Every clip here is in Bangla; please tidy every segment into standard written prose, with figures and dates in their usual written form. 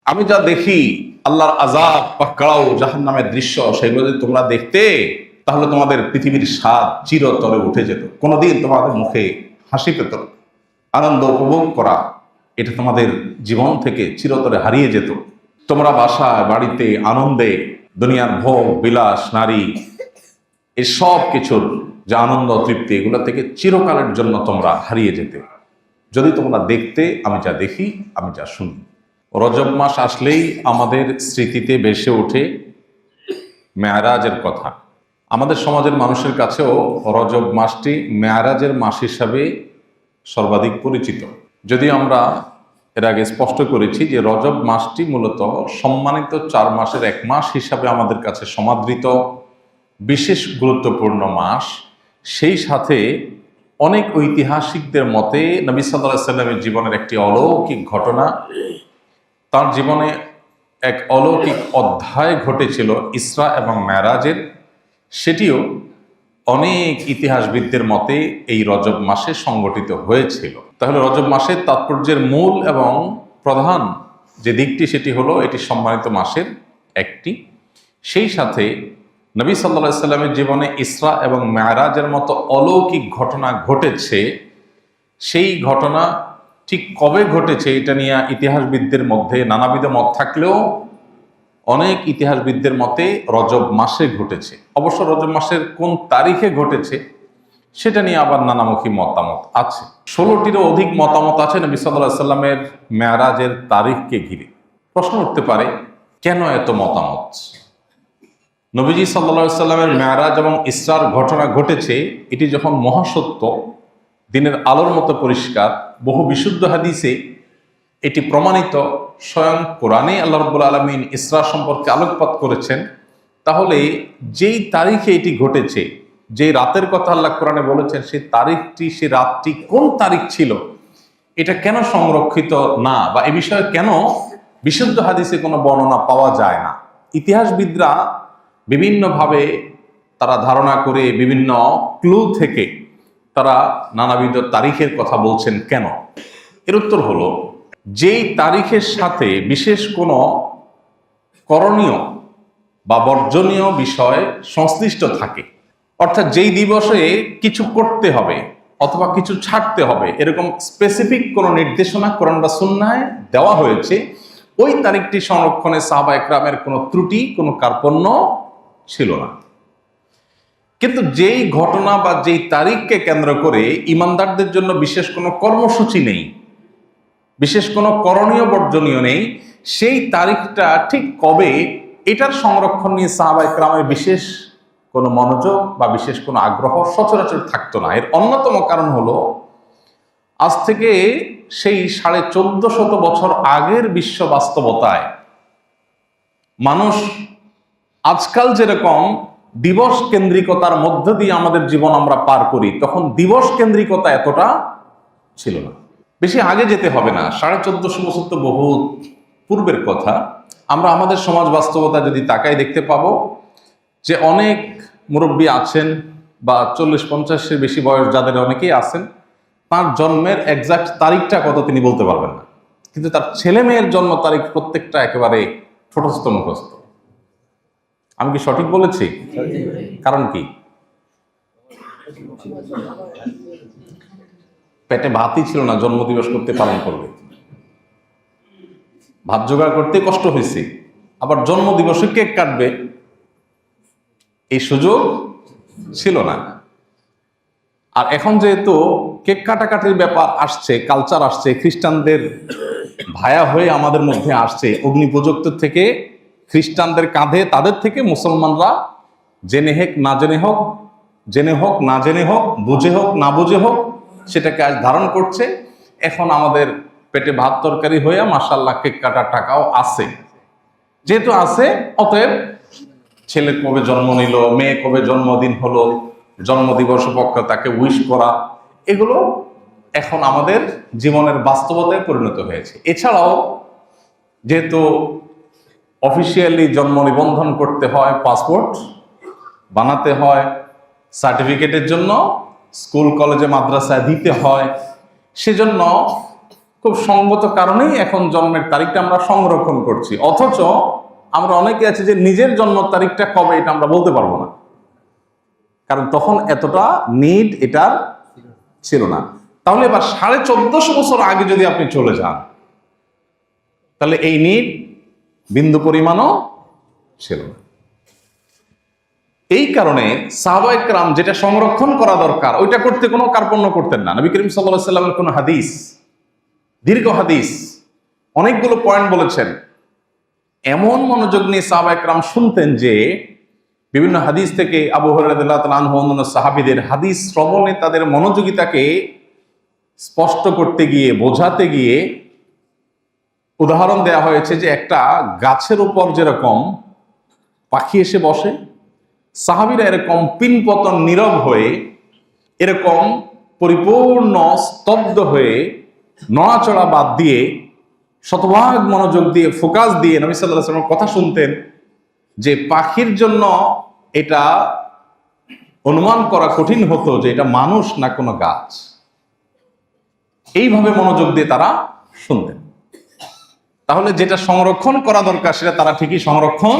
আমি যা দেখি আল্লাহর আযাব বা কারাও জাহান্নামের দৃশ্য, সেগুলো যদি তোমরা দেখতে, তাহলে তোমাদের পৃথিবীর স্বাদ চিরতরে উঠে যেত। কোনোদিন তোমাদের মুখে হাসি পেত না। আনন্দ উপভোগ করা এটা তোমাদের জীবন থেকে চিরতরে হারিয়ে যেত। তোমরা বাসায় বাড়িতে আনন্দে দুনিয়ার ভোগ বিলাস নারী এই সব কিছুর যে আনন্দ তৃপ্তি, এগুলো থেকে চিরকালের জন্য তোমরা হারিয়ে যেতে যদি তোমরা দেখতে আমি যা দেখি, আমি যা শুনি। রজব মাস আসলেই আমাদের স্মৃতিতে ভেসে ওঠে মেরাজের কথা। আমাদের সমাজের মানুষের কাছেও রজব মাসটি মেরাজের মাস হিসাবে সর্বাধিক পরিচিত। যদি আমরা এর আগে স্পষ্ট করেছি যে রজব মাসটি মূলত সম্মানিত 4 মাসের এক মাস হিসাবে আমাদের কাছে সমাদৃত বিশেষ গুরুত্বপূর্ণ মাস। সেই সাথে অনেক ঐতিহাসিকদের মতে নবী সাল্লাল্লাহু আলাইহি ওয়াসাল্লামের জীবনের একটি অলৌকিক ঘটনা, তার জীবনে এক অলৌকিক অধ্যায় ঘটেছিল ইসরা এবং মেরাজের, সেটিও অনেক ইতিহাসবিদদের মতে এই রজব মাসে সংগঠিত হয়েছিল। তাহলে রজব মাসের তাৎপর্যের মূল এবং প্রধান যে দিকটি, সেটি হলো এটি সম্মানিত মাসের একটি। সেই সাথে নবী সাল্লাল্লাহু আলাইহি ওয়াসাল্লামের জীবনে ইসরা এবং মেরাজের মতো অলৌকিক ঘটনা ঘটেছে। সেই ঘটনা ঠিক কবে ঘটেছে এটা নিয়ে ইতিহাসবিদদের মধ্যে নানাবিধ মত থাকলেও অনেক ইতিহাসবিদদের মতে রজব মাসে ঘটেছে। অবশ্য রজব মাসের কোন তারিখে ঘটেছে সেটা নিয়ে আবার নানামুখী মতামত আছে। 16টিরও অধিক মতামত আছে নবী সাল্লাল্লাহু আলাইহি ওয়াসাল্লামের মেরাজের তারিখকে ঘিরে। প্রশ্ন উঠতে পারে, কেন এত মতামত? নবীজি সাল্লাল্লাহু আলাইহি ওয়াসাল্লামের মেরাজ এবং ইসরার ঘটনা ঘটেছে, এটি যখন মহাসত্য, দিনের আলোর মতো পরিষ্কার, বহু বিশুদ্ধ হাদিসে এটি প্রমাণিত, স্বয়ং কোরআনে আল্লাহ রাব্বুল আলামিন ইসরা সম্পর্কে আলোকপাত করেছেন, তাহলে যেই তারিখে এটি ঘটেছে, যে রাতের কথা আল্লাহ কোরআনে বলেছেন, সেই তারিখটি, সেই রাতটি কোন তারিখ ছিল, এটা কেন সংরক্ষিত না, বা এ বিষয়ে কেন বিশুদ্ধ হাদিসে কোনো বর্ণনা পাওয়া যায় না? ইতিহাসবিদরা বিভিন্নভাবে তারা ধারণা করে, বিভিন্ন ক্লু থেকে তারা নানাবিধ তারিখের কথা বলছেন। কেন? এর উত্তর হলো, যেই তারিখের সাথে বিশেষ কোনো করণীয় বা বর্জনীয় বিষয় সংশ্লিষ্ট থাকে, অর্থাৎ যেই দিবসে কিছু করতে হবে অথবা কিছু ছাড়তে হবে, এরকম স্পেসিফিক কোনো নির্দেশনা কোরআন বা সুন্নাহে দেওয়া হয়েছে, ওই তারিখটি সংরক্ষণে সাহাবা একরামের কোনো ত্রুটি, কোনো কার্পণ্য ছিল না। কিন্তু যেই ঘটনা বা যেই তারিখকে কেন্দ্র করে ইমানদারদের জন্য বিশেষ কোনো কর্মসূচি নেই, বিশেষ কোনো করণীয় বর্জনীয় নেই, সেই তারিখটা ঠিক কবে, এটার সংরক্ষণ নিয়ে সাহাবা একরামের বিশেষ কোনো মনোযোগ বা বিশেষ কোনো আগ্রহ সচরাচর থাকতো না। এর অন্যতম কারণ হলো, আজ থেকে সেই 1450 বছর আগের বিশ্ব বাস্তবতায় মানুষ আজকাল যেরকম দিবস কেন্দ্রিকতার মধ্য দিয়ে আমাদের জীবন আমরা পার করি, তখন দিবস কেন্দ্রিকতা এতটা ছিল না। বেশি আগে যেতে হবে না, 1450 বছর তো বহু পূর্বের কথা। আমরা আমাদের সমাজ বাস্তবতা যদি তাকাই, দেখতে পাবো যে অনেক মুরব্বী আছেন বা 40-50-এর বেশি বয়স যাদের অনেকেই আছেন, তার জন্মের এক্সাক্ট তারিখটা কত তিনি বলতে পারবেন না, কিন্তু তার ছেলে মেয়ের জন্ম তারিখ প্রত্যেকটা একেবারে ছোটস্থ মুখস্থ। আমি কি সঠিক বলেছি? কারণ কি? পেটে ভাতই ছিল না, জন্মদিবস করতে পালন করবে, ভাত জোগাড় করতে কষ্ট হয়েছে, আবার জন্মদিবসে কেক কাটবে, এই সুযোগ ছিল না। আর এখন যেহেতু কেক কাটাকাটির ব্যাপার আসছে, কালচার আসছে, খ্রিস্টানদের ভায়া হয়ে আমাদের মধ্যে আসছে, অগ্নি প্রযুক্ত থেকে খ্রিস্টানদের কাঁধে, তাদের থেকে মুসলমানরা জেনে হোক না জেনে হোক, জেনে হোক না জেনে হোক, বুঝে হোক না বুঝে হোক, সেটাকে আজ ধারণ করছে। এখন আমাদের পেটে ভাত তরকারি হয়ে মাশাআল্লাহ কেক কাটার টাকাও আছে। যেহেতু আছে, অতএব ছেলে কবে জন্ম নিল, মেয়ে কবে জন্মদিন হলো, জন্মদিবস উপলক্ষে তাকে উইশ করা, এগুলো এখন আমাদের জীবনের বাস্তবতায় পরিণত হয়েছে। এছাড়াও যেহেতু অফিসিয়ালি জন্ম নিবন্ধন করতে হয়, পাসপোর্ট বানাতে হয়, সার্টিফিকেটের জন্য স্কুল কলেজে মাদ্রাসায় দিতে হয়, সেজন্য খুব সঙ্গত কারণেই এখন জন্মের তারিখটা আমরা সংরক্ষণ করছি, অথচ আমরা অনেকে আছে যে নিজের জন্ম তারিখটা কবে এটা আমরা বলতে পারবো না, কারণ তখন এতটা নিড এটার ছিল না। তাহলে এবার 1450 বছর আগে যদি আপনি চলে যান, তাহলে এই নিড বিন্দু পরিমাণও ছিল না। এই কারণে সাহাবায়ে কেরাম যেটা সংরক্ষণ করা দরকার ওইটা করতে কোনো কার্পণ্য করতেন না। নবী করিম সাল্লাল্লাহু আলাইহি ওয়াসাল্লামের কোনো হাদিস, দীর্ঘ হাদিস, অনেকগুলো পয়েন্ট বলেছেন, এমন মনোযোগ নিয়ে সাহাবায়ে কেরাম শুনতেন যে বিভিন্ন হাদিস থেকে আবু হুরায়রা রাদিয়াল্লাহু তাআলা আনহু অন্যান্য সাহাবীদের হাদিস শ্রবণে তাদের মনোযোগিতাকে স্পষ্ট করতে গিয়ে, বোঝাতে গিয়ে উদাহরণ দেয়া হয়েছে যে একটা গাছের উপর যেরকম পাখি এসে বসে, সাহাবীরা এরকম পিনপতন নীরব হয়ে, এরকম পরিপূর্ণ স্তব্ধ হয়ে, নড়াচড়া বাদ দিয়ে, শতভাগ মনোযোগ দিয়ে, ফোকাস দিয়ে নবী সাল্লাল্লাহু আলাইহি ওয়াসাল্লামের কথা শুনতেন, যে পাখির জন্য এটা অনুমান করা কঠিন হতো যে এটা মানুষ না কোনো গাছ। এইভাবে মনোযোগ দিয়ে তারা শুনতেন। তাহলে যেটা সংরক্ষণ করা দরকার সেটা তারা ঠিকই সংরক্ষণ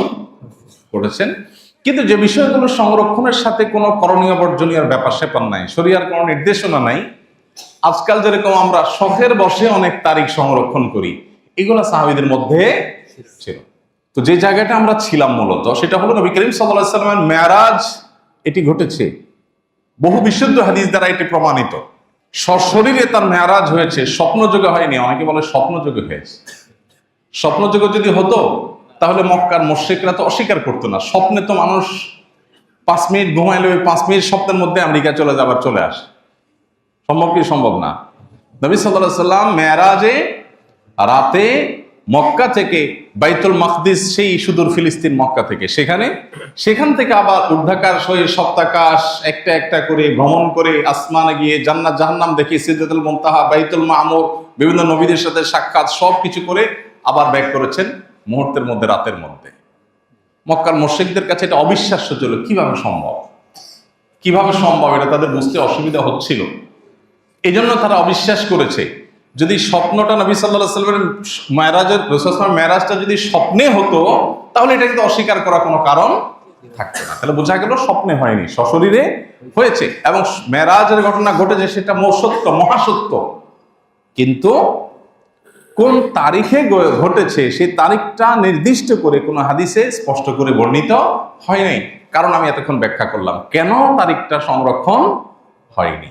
করেছেন, কিন্তু যে বিষয়গুলো সংরক্ষণের সাথে কোনো করণীয় বর্জনীয় ব্যাপার স্যাপার নাই, শরীয়তের কোনো নির্দেশনা নাই, আজকাল যেরকম আমরা শখের বসে অনেক তারিখ সংরক্ষণ করি, এগুলো সাহাবীদের মধ্যে ছিল। তো যে জায়গাটা আমরা ছিলাম মূলত সেটা হলো নবী করিম সাল্লাল্লাহু আলাইহি ওয়াসাল্লামের মেরাজ। এটি ঘটেছে, বহু বিশুদ্ধ হাদিস দ্বারা এটি প্রমাণিত। সশরীরে তার মেরাজ হয়েছে, স্বপ্নযোগে হয়নি। অনেকে বলে স্বপ্নযোগে হয়েছে। স্বপ্নযোগে যদি হতো তাহলে মক্কার মুশরিকরা তো অস্বীকার করতো না। স্বপ্নে তো মানুষ 5 মিনিট ঘুমাইলে ওই 5 মিনিট স্বপ্নের মধ্যে আমেরিকা চলে যাবার চলে আসে। সম্ভব কি? সম্ভব না। নবী সাল্লাল্লাহু আলাইহি ওয়াসাল্লাম মেরাজে রাতে মক্কা থেকে বাইতুল মাকদিস, সেই সুদূর ফিলিস্তিন মক্কা থেকে, সেখান থেকে আবার ঊর্ধ্বাকাশ হয়ে সপ্তাকাশ একটা একটা করে ভ্রমণ করে আসমানে গিয়ে জান্নাত জাহান্নাম দেখে, সিদরাতুল মুনতাহা, বাইতুল মামুর, বিভিন্ন নবীদের সাথে সাক্ষাৎ, সব কিছু করে আবার ব্যাক করেছেন মুহূর্তের মধ্যে, রাতের মধ্যে। মক্কার মুশরিকদের কাছে এটা অবিশ্বাস্য ছিল। কিভাবে সম্ভব এটা তাদের বুঝতে অসুবিধা হচ্ছিল। এই জন্য তারা অবিশ্বাস করেছে। যদি স্বপ্নটা নবী সাল্লাল্লাহু আলাইহি ওয়াসাল্লামের মেরাজের, রাসূল সাল্লাল্লাহু আলাইহি ওয়াসাল্লামের মেরাজটা যদি স্বপ্নে হতো তাহলে এটা কিন্তু অস্বীকার করার কোনো কারণ থাকতো না। তাহলে বোঝা গেল স্বপ্নে হয়নি, সশরীরে হয়েছে, এবং মেরাজের ঘটনা ঘটেছে সেটা সত্য, মহাসত্য। কিন্তু কোন তারিখে ঘটেছে সেই তারিখটা নির্দিষ্ট করে কোনো হাদিসে স্পষ্ট করে বর্ণিত হয় নাই। কারণ আমি এতক্ষণ ব্যাখ্যা করলাম কেন তারিখটা সংরক্ষণ হয়নি।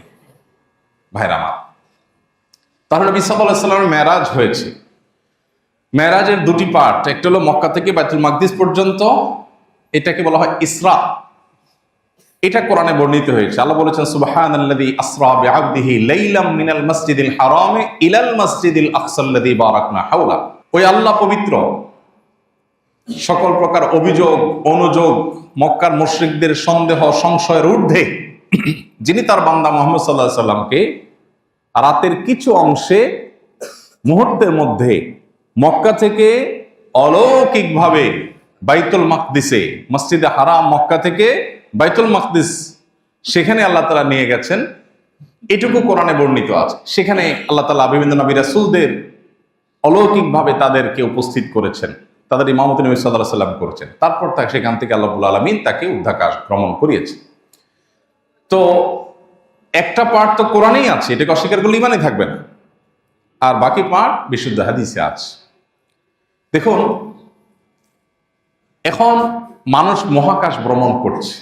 ভাইরা আমার, তাহলে নবী সাল্লাল্লাহু আলাইহি ওয়াসাল্লামের মেরাজ হয়েছে। মেরাজের দুটি পার্ট, একটা হলো মক্কা থেকে বাইতুল মাকদিস পর্যন্ত, এটাকে বলা হয় ইসরা। এটা কোরআনে বর্ণিত হয়েছে। আল্লাহ বলেছেন সুবহানাল্লাযী আসরা বিআবদিহি লাইলাম মিনাল মাসজিদিল হারামি ইলাল মাসজিদিল আকসাল্লাযী বারাকনা হাওলা। ওই আল্লাহ পবিত্র, সকল প্রকার অভিযোগ অনুযোগ, মক্কার মুশরিকদের সন্দেহ সংশয়ের ঊর্ধ্বে, যিনি তার বান্দা মুহাম্মদ সাল্লাল্লাহু আলাইহি ওয়াসাল্লামকে রাতের কিছু অংশে, মুহূর্তের মধ্যে মক্কা থেকে অলৌকিকভাবে বাইতুল মাকদিসে, মসজিদে হারাম মক্কা থেকে বাইতুল মাকদিস, সেখানে আল্লাহ তাআলা নিয়ে গেছেন। এটুকু কোরআনে বর্ণিত আছে। সেখানে আল্লাহ তাআলা বিভিন্ন নবী রাসূলদের অলৌকিকভাবে তাদেরকে উপস্থিত করেছেন, তাদের ইমামতি নবী সাল্লাল্লাহু আলাইহি ওয়াসাল্লাম করেছেন। তারপর সেখান থেকে আল্লাহ রাব্বুল আলামিন তাকে ঊর্ধ্বাকাশ ভ্রমণ করিয়েছে। তো একটা পার্ট তো কোরআনেই আছে, এটাকে অস্বীকার করলে ইমানই থাকবে না, আর বাকি পার্ট বিশুদ্ধ হাদিসে আছে। দেখুন, এখন মানুষ মহাকাশ ভ্রমণ করছে,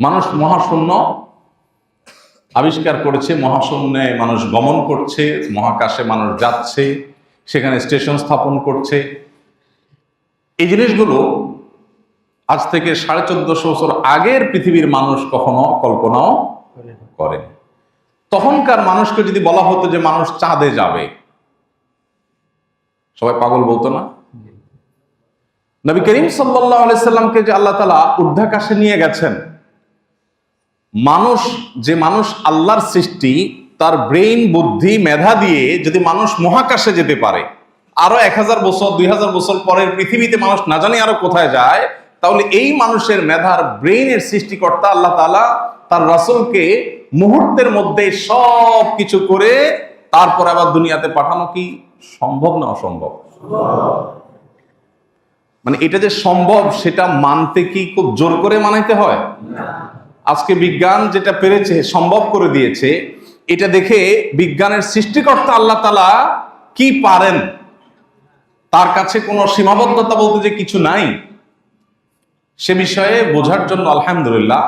মানুষ মহাশূন্য আবিষ্কার করেছে, মহাশূন্যে মানুষ গমন করছে, মহাকাশে মানুষ যাচ্ছে, সেখানে স্টেশন স্থাপন করছে। এই জিনিসগুলো আজ থেকে 1450 বছর আগের পৃথিবীর মানুষ কখনো কল্পনাও করেন। তখনকার মানুষকে যদি বলা হতো যে মানুষ চাঁদে যাবে, সবাই পাগল বলতো না? নবী করিম সাল্লাল্লাহু আলাইহি সাল্লামকে যে আল্লাহ তাআলা ঊর্ধ্বাকাশে নিয়ে গেছেন, মানুষ আল্লাহর সৃষ্টি, তার ব্রেইন, বুদ্ধি, মেধা দিয়ে যদি মানুষ মহাকাশে যেতে পারে, আরো 1000 বছর 2000 বছর পরের পৃথিবীতে মানুষ না জানি আরো কোথায় যায়, তাহলে এই মানুষের মেধার, ব্রেইনের সৃষ্টিকর্তা আল্লাহ তাআলা তার রাসূলকে মুহূর্তের মধ্যে সব কিছু করে তারপরে আবার দুনিয়াতে পাঠানো কি সম্ভব না অসম্ভব? মানে এটা যে সম্ভব সেটা মানতে কি খুব জোর করে মানাইতে হয়? আজকে বিজ্ঞান যেটা পেরেছে, সম্ভব করে দিয়েছে, এটা দেখে বিজ্ঞানের সৃষ্টিকর্তা আল্লাহ তাআলা কি পারেন, তার কাছে কোনো সীমাবদ্ধতা বলতে যে কিছু নাই, সে বিষয়ে বোঝার জন্য আলহামদুলিল্লাহ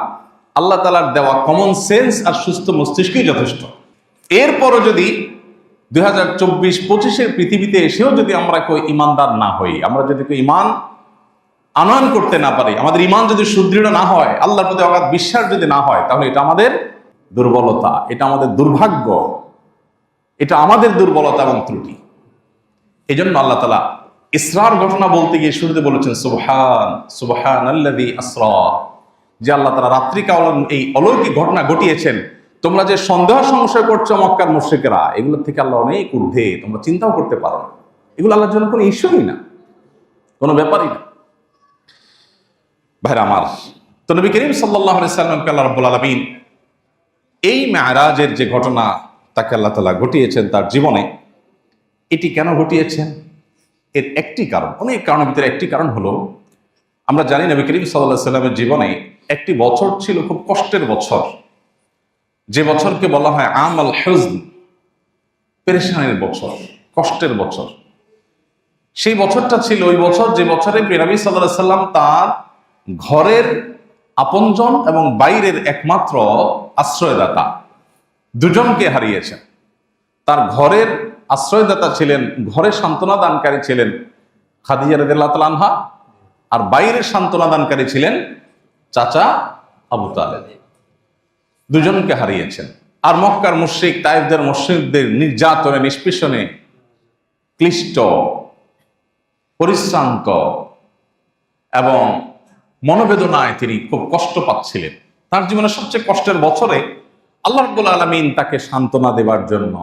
আল্লাহ তাআলার দেওয়া কমন সেন্স আর সুস্থ মস্তিষ্কই যথেষ্ট। এরপরও যদি 2024-25 পৃথিবীতে এসেও যদি আমরা কেউ ইমানদার না হই, আমরা যদি কেউ ইমান আনয়ন করতে না পারি, আমাদের ইমান যদি সুদৃঢ় না হয়, আল্লাহর প্রতি অগাধ বিশ্বাস যদি না হয়, তাহলে এটা আমাদের দুর্বলতা, এটা আমাদের দুর্ভাগ্য, এটা আমাদের দুর্বলতা এবং ত্রুটি। এই জন্য আল্লাহ তাআলা ইসরার ঘটনা বলতে গিয়ে শুরুতে বলেছেন সুবহানাল্লাযী আসরা, যে আল্লাহ তাআলা রাত্রিকাল এই অলৌকিক ঘটনা ঘটিয়েছেন। তোমরা যে সন্দেহ সংশয় করছো মক্কার মুশরিকেরা, এগুলো থেকে আল্লাহ অনেক ঊর্ধ্বে, তোমরা চিন্তাও করতে পারো না। এগুলো আল্লাহর জন্য কোনো ইস্যুই না, কোনো ব্যাপারই না। ভাইরা আমার, তো নবী করিম সাল্লাল্লাহু আলাইহি ওয়াসাল্লামকে আল্লাহ রাব্বুল আলামিন এই মেরাজের যে ঘটনা তাকে আল্লাহ তাআলা ঘটিয়েছেন তার জীবনে, এটি কেন ঘটিয়েছেন? এর একটি কারণ, অনেক কারণের ভিতরে একটি কারণ হলো, আমরা জানি নবী করিম সাল্লাল্লাহু আলাইহি ওয়াসাল্লামের জীবনে একটি বছর ছিল খুব কষ্টের বছর, যে বছরকে বলা হয় আমাল হুজন, পেরেশানির বছর, কষ্টের বছর। সেই বছরটা ছিল ওই বছর যে বছরে নবী সাল্লাল্লাহু আলাইহি ওয়াসাল্লাম তার ঘরের আপনজন এবং বাইরের একমাত্র আশ্রয়দাতা দুজনকে হারিয়েছেন। তার ঘরের আশ্রয়দাতা ছিলেন, ঘরে সান্ত্বনা দানকারী ছিলেন খাদিজা রাদিয়াল্লাহু তাআলা আনহা, আর বাইরের সান্ত্বনা দানকারী ছিলেন চাচা আবু তালেব। দুজনকে হারিয়েছেন। আর মক্কার মুশরিক তায়েফদের মুশরিকদের নির্যাতনে, নিষ্পেষণে ক্লিষ্ট, পরিশ্রান্ত এবং মনোবেদনায় তিনি খুব কষ্ট পাচ্ছিলেন। তার জীবনের সবচেয়ে কষ্টের বছরে আল্লাহ রাব্বুল আলামিন তাকে সান্ত্বনা দেবার জন্য,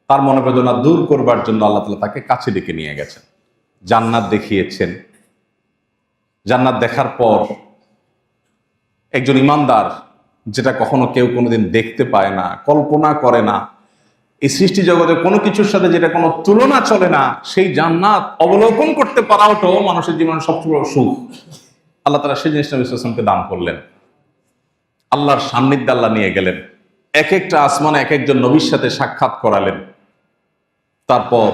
তার মনোবেদনা দূর করবার জন্য আল্লাহ তাআলা তাকে কাছে ডেকে নিয়ে গেছেন, জান্নাত দেখিয়েছেন। জান্নাত দেখার পর একজন ইমানদার, যেটা কখনো কেউ কোনোদিন দেখতে পায় না, কল্পনা করে না, এই সৃষ্টি জগতে কোনো কিছুর সাথে যেটা কোনো তুলনা চলে না, সেই জান্নাত অবলোকন করতে পারাটাও মানুষের জীবনের সবচেয়ে বড় সুখ। আল্লাহ তাআলা সেই জিনিসটা নবী সাল্লাল্লাহু আলাইহি ওয়াসাল্লামকে দান করলেন। আল্লাহর সান্নিধ্যে আল্লাহ নিয়ে গেলেন, এক একটা আসমানে এক একজন নবীর সাথে সাক্ষাৎ করালেন। তারপর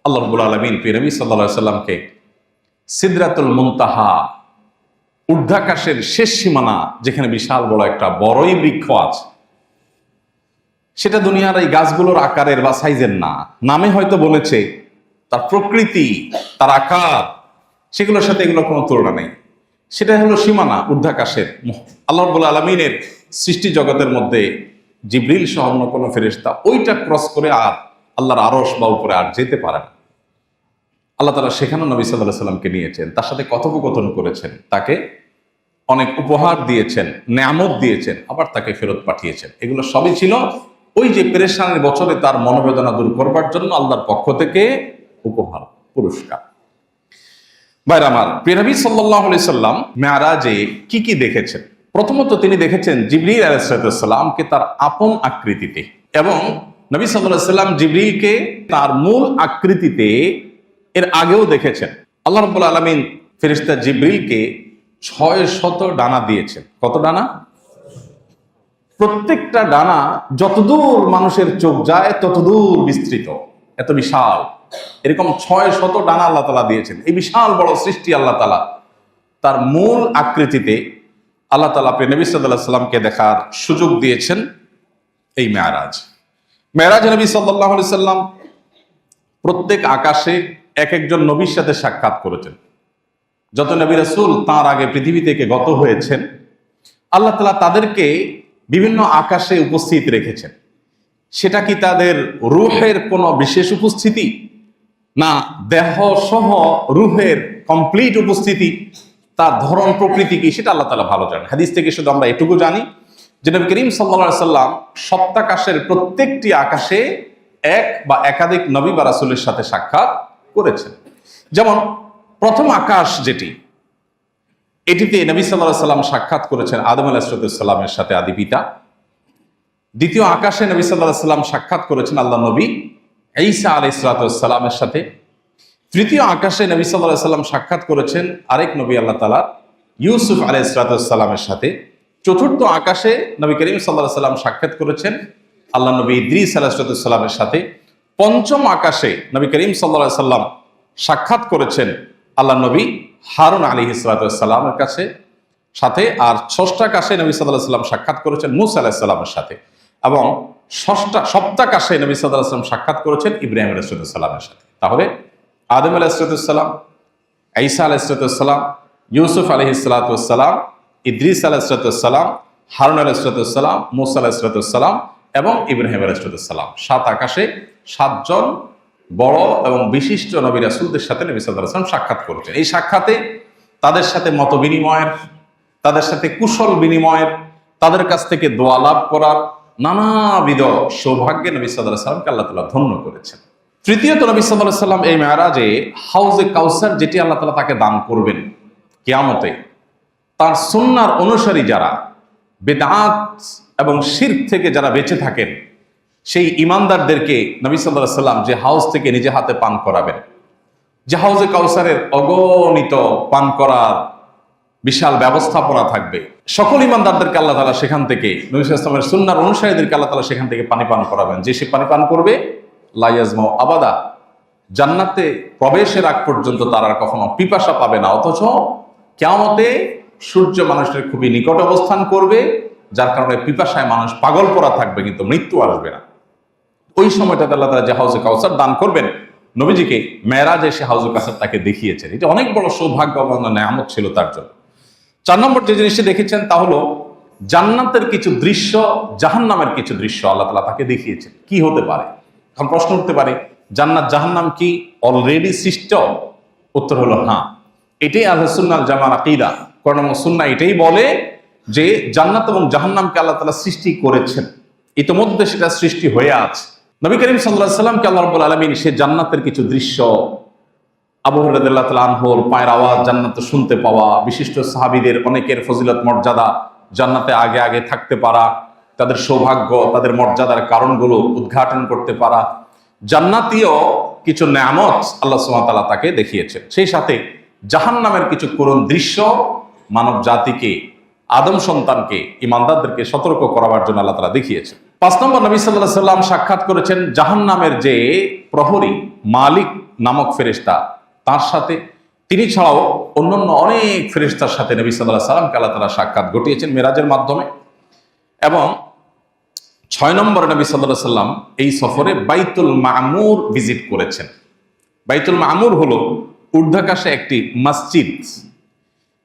আল্লাহ রাব্বুল আলামিন নবী সাল্লাল্লাহু আলাইহি ওয়াসাল্লামকে সিদরাতুল মুনতাহা, ঊর্ধ্বাকাশের শেষ সীমানা, যেখানে বিশাল বড় একটা বড়ই বৃক্ষ আছে, সেটা দুনিয়ার এই গাছগুলোর আকারের বা সাইজের না, নামে হয়তো বলেছে, তার প্রকৃতি, তার আকার, সেগুলোর সাথে এগুলোর কোনো তুলনা নেই। সেটা হলো সীমানা ঊর্ধ্বাকাশের। আল্লাহ রাব্বুল আলামিনের সৃষ্টি জগতের মধ্যে জিবরিল সহ অন্য কোনো ফেরেশতা ওইটা ক্রস করে আর আল্লাহর আরশ বা উপরে আর যেতে পারে না। আল্লাহ তাআলা সেখানে নবী সাল্লাল্লাহু আলাইহি ওয়াসাল্লামকে নিয়েছেন, তার সাথে কথোপকথন করেছেন, তাকে অনেক উপহার দিয়েছেন, নেয়ামত দিয়েছেন, আবার তাকে ফেরত পাঠিয়েছেন। এগুলো সবই ছিল ওই যে পেরেশানির বছরে তার মনোবেদনা দূর করবার জন্য আল্লাহর পক্ষ থেকে উপহার, পুরস্কার। ভাইরা আমার, নবী সাল্লাল্লাহু আলাইহি সাল্লাম মেরাজে কি কি দেখেছেন? প্রথমত তিনি দেখেছেন জিবরিল আলাইহিস সালামকে তার আপন আকৃতিতে, এবং নবী সাল্লাল্লাহু আলাইহি সাল্লাম জিবরিলকে তার মূল আকৃতিতে এর আগেও দেখেছেন। আল্লাহ রাব্বুল আলামিন ফেরেশতা জিবরিলকে 600 ডানা দিয়েছেন। কত ডানা? প্রত্যেকটা ডানা যতদূর মানুষের চোখ যায় ততদূর বিস্তৃত, এত বিশাল। এরকম 600 ডানা আল্লাহ তাআলা দিয়েছেন। এই বিশাল বড় সৃষ্টি আল্লাহ তাআলা তার মূল আকৃতিতে আল্লাহ তাআলা নবী সাল্লাল্লাহু আলাইহি সাল্লামকে দেখার সুযোগ দিয়েছেন এই মেরাজ। মেরাজে নবী সাল্লাল্লাহু আলাইহি সাল্লাম প্রত্যেক আকাশে এক একজন নবীর সাথে সাক্ষাৎ করেছেন। যত নবী রাসূল তার আগে পৃথিবী থেকে গত হয়েছেন, আল্লাহ তাআলা তাদেরকে বিভিন্ন আকাশে উপস্থিত রেখেছেন। সেটা কি তাদের রূহের কোনো বিশেষ উপস্থিতি, না দেহ সহ রূহের কমপ্লিট উপস্থিতি, তার ধরন প্রকৃতি কি, সেটা আল্লাহ তাআলা ভালো জানেন। হাদিস থেকে শুধু আমরা এটুকু জানি যে নবী করিম সাল্লাল্লাহু আলাইহি সাল্লাম সপ্তাকাশের প্রত্যেকটি আকাশে এক বা একাধিক নবী বা রাসূলের সাথে সাক্ষাৎ করেছেন। যেমন প্রথম আকাশ যেটি, এটিতে নবী সাল্লাল্লাহু আলাইহি সাল্লাম সাক্ষাৎ করেছেন আদম আলাইহিস সালামের সাথে, আদি পিতা। দ্বিতীয় আকাশে নবী সাল্লাল্লাহু আলাইহি সাল্লাম সাক্ষাৎ করেছেন আল্লাহ নবী ঈসা আলাইহিস সালামের সাথে। তৃতীয় আকাশে নবী সাল্লাল্লাহু আলাইহি সাল্লাম সাক্ষাৎ করেছেন আরেক নবী আল্লাহ তাআলা ইউসুফ আলাইহিস সালামের সাথে। চতুর্থ আকাশে নবী করিম সাল্লাল্লাহু আলাইহি সাল্লাম সাক্ষাৎ করেছেন আল্লাহ নবী ইদ্রিস আলাইহিস সালামের সাথে। পঞ্চম আকাশে নবী করিম সাল্লাল্লাহু আলাইহি সাল্লাম সাক্ষাৎ করেছেন আল্লাহ নবী হারুন আলাইহিস সালামের কাছে সাথে। আর ষষ্ঠ আকাশে নবী সাল্লাল্লাহু আলাইহি সাল্লাম সাক্ষাৎ করেছেন মূসা আলাইহিস সালামের সাথে। এবং সপ্তাকাশে নবী সাল্লাল্লাহু আলাইহি সাল্লাম সাক্ষাৎ করেছেন ইব্রাহিম আলাইহিস সালামের সাথে। তাহলে আদম আলাইহিস সালাম, ঈসা আলাইহিস সালাম, ইউসুফ আলাইহিস সালাম, ইদ্রিস আলাইহিস সালাম, হারুন আলাইহিস সালাম, মূসা আলাইহিস সালাম এবং ইব্রাহিম আলাইহিস সালাম। সাত আকাশে সাতজন বড় এবং বিশিষ্ট নবী রাসূলদের সাথে নবী সাল্লাল্লাহু আলাইহি সাল্লাম সাক্ষাৎ করেছেন। এই সাক্ষাতে তাদের সাথে মত বিনিময়ের, তাদের সাথে কুশল বিনিময়ের, তাদের কাছ থেকে দোয়া লাভ করার নানাবিধ সৌভাগ্যে নবী সাল্লাল্লাহু আলাইহি সাল্লামকে আল্লাহ তাআলা ধন্য করেছেন। তৃতীয়ত নবী সাল্লাল্লাহু আলাইহি সাল্লাম এই মেরাজে হাউজে কাউসার যেটি আল্লাহ তাআলা তাকে দান করবেন কিয়ামতে, তার সুন্নাহর অনুসারী যারা বিদআত এবং শিরক থেকে যারা বেঁচে থাকেন সেই ঈমানদারদেরকে নবী সাল্লাল্লাহু আলাইহি সাল্লাম যে হাউজ থেকে নিজে হাতে পান করাবেন, যে হাউজে কাউসারের অগণিত পান করার বিশাল ব্যবস্থাপনা থাকবে। সকল ঈমানদারদেরকে আল্লাহ তাআলা সেখান থেকে, নবী সাল্লাল্লাহু আলাইহি ওয়াসাল্লামের সুন্নাহর অনুসারীদেরকে আল্লাহ তাআলা সেখান থেকে পানি পান করাবেন। যে সে পানি পান করবে লা ইয়াজমাউ আবাদা, জান্নাতে প্রবেশের আগ পর্যন্ত তার আর কখনো পিপাসা পাবে না। অথচ কিয়ামতে সূর্য মানুষের খুবই নিকট অবস্থান করবে, যার কারণে পিপাসায় মানুষ পাগল পড়া থাকবে, কিন্তু মৃত্যু আসবে না। ওই সময়টাতে আল্লাহ তাআলা যে হাউজে কাউসার দান করবেন, নবীজিকে মেরাজে সে হাউজে কাউসার তাকে দেখিয়েছেন। এটা অনেক বড় সৌভাগ্য এবং নেয়ামত ছিল তার জন্য। 4 নম্বর যে জিনিসটি দেখেছেন তা হলো জান্নাতের কিছু দৃশ্য, জাহান্নামের কিছু দৃশ্য আল্লাহ তাআলা তাকে দেখিয়েছেন। কি হতে পারে? এখন প্রশ্ন উঠতে পারে, জান্নাত জাহান্নাম কি অলরেডি সৃষ্ট? উত্তর হলো হ্যাঁ। এটাই আহলে সুন্নাহ ওয়াল জামাআর আকীদা। কোরআন এবং সুন্নাহ এটাই বলে যে জান্নাত এবং জাহান্নামকে আল্লাহ তাআলা সৃষ্টি করেছেন, ইতিমধ্যে সেটা সৃষ্টি হয়ে আছে। নবী করিম সাল্লাল্লাহু আলাইহি সাল্লামকে আল্লাহ রাব্বুল আলামিন সে জান্নাতের কিছু দৃশ্য, আবু হুরায়রা রাদিয়াল্লাহু তাআলা আনহুর পায়ের আওয়াজ জান্নাতে শুনতে পাওয়া, বিশিষ্ট সাহাবীদের অনেকের ফজিলত মর্যাদা, জান্নাতে আগে আগে থাকতে পারা, তাদের সৌভাগ্য, তাদের মর্যাদার কারণগুলো উদ্ঘাটন করতে পারা, জান্নাতীয় কিছু নেয়ামত আল্লাহ সুবহানাহু ওয়া তাআলা তাকে দেখিয়েছেন। সেই সাথে জাহান্নামের কিছু করুণ দৃশ্য মানব জাতিকে, আদম সন্তানকে, ঈমানদারদেরকে সতর্ক করার জন্য আল্লাহ তাআলা দেখিয়েছেন। 5 নম্বর, নবী সাল্লাল্লাহু আলাইহি সাল্লাম সাক্ষাৎ করেছেন জাহান্নামের যে প্রহরী মালিক নামক ফেরেশতা, তার সাথে। তিনি ছাড়াও অন্যান্য অনেক ফেরেশতার সাথে নবী সাল্লাল্লাহু আলাইহি সাল্লামকে আল্লাহ তাআলা সাক্ষাৎ ঘটিয়েছেন মেরাজের মাধ্যমে। এবং 6 নম্বরে নবী সাল্লাল্লাহু আলাইহি সাল্লাম এই সফরে বাইতুল মামুর ভিজিট করেছেন। বাইতুল মামুর হলো ঊর্ধ্বাকাশে একটি মসজিদ।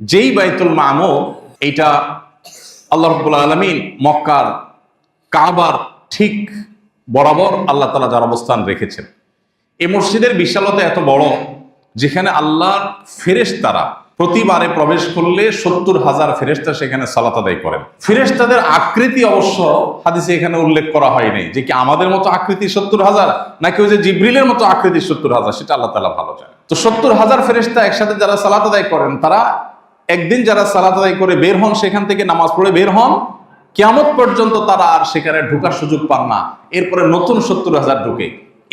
যেই বাইতুল মামুর, এটা আল্লাহ রাব্বুল আলামিন মক্কার কাবার ঠিক বরাবর আল্লাহ তাআলা যার অবস্থান রেখেছেন। এই মসজিদের বিশালতা এত বড়, যেখানে আল্লাহর ফেরেশতারা প্রতিবারে প্রবেশ করলে 70,000 ফেরেশতা সেখানে সালাত আদায় করেন। ফেরেশতাদের আকৃতি অবশ্য হাদিসে এখানে উল্লেখ করা হয়নি যে কি আমাদের মতো আকৃতি 70,000 নাকি ওই যে জিবরিলের মতো আকৃতি 70,000, সেটা আল্লাহ তাআলা ভালো জানেন। তো 70,000 ফেরেশতা একসাথে যারা সালাত আদায় করেন, তারা একদিন যারা সালাত আদায় করে বের হন, সেখান থেকে নামাজ পড়ে বের হন, কিয়ামত পর্যন্ত তারা আর সেখানে ঢোকার সুযোগ পান না। এরপরে নতুন 70,000 ঢুকে।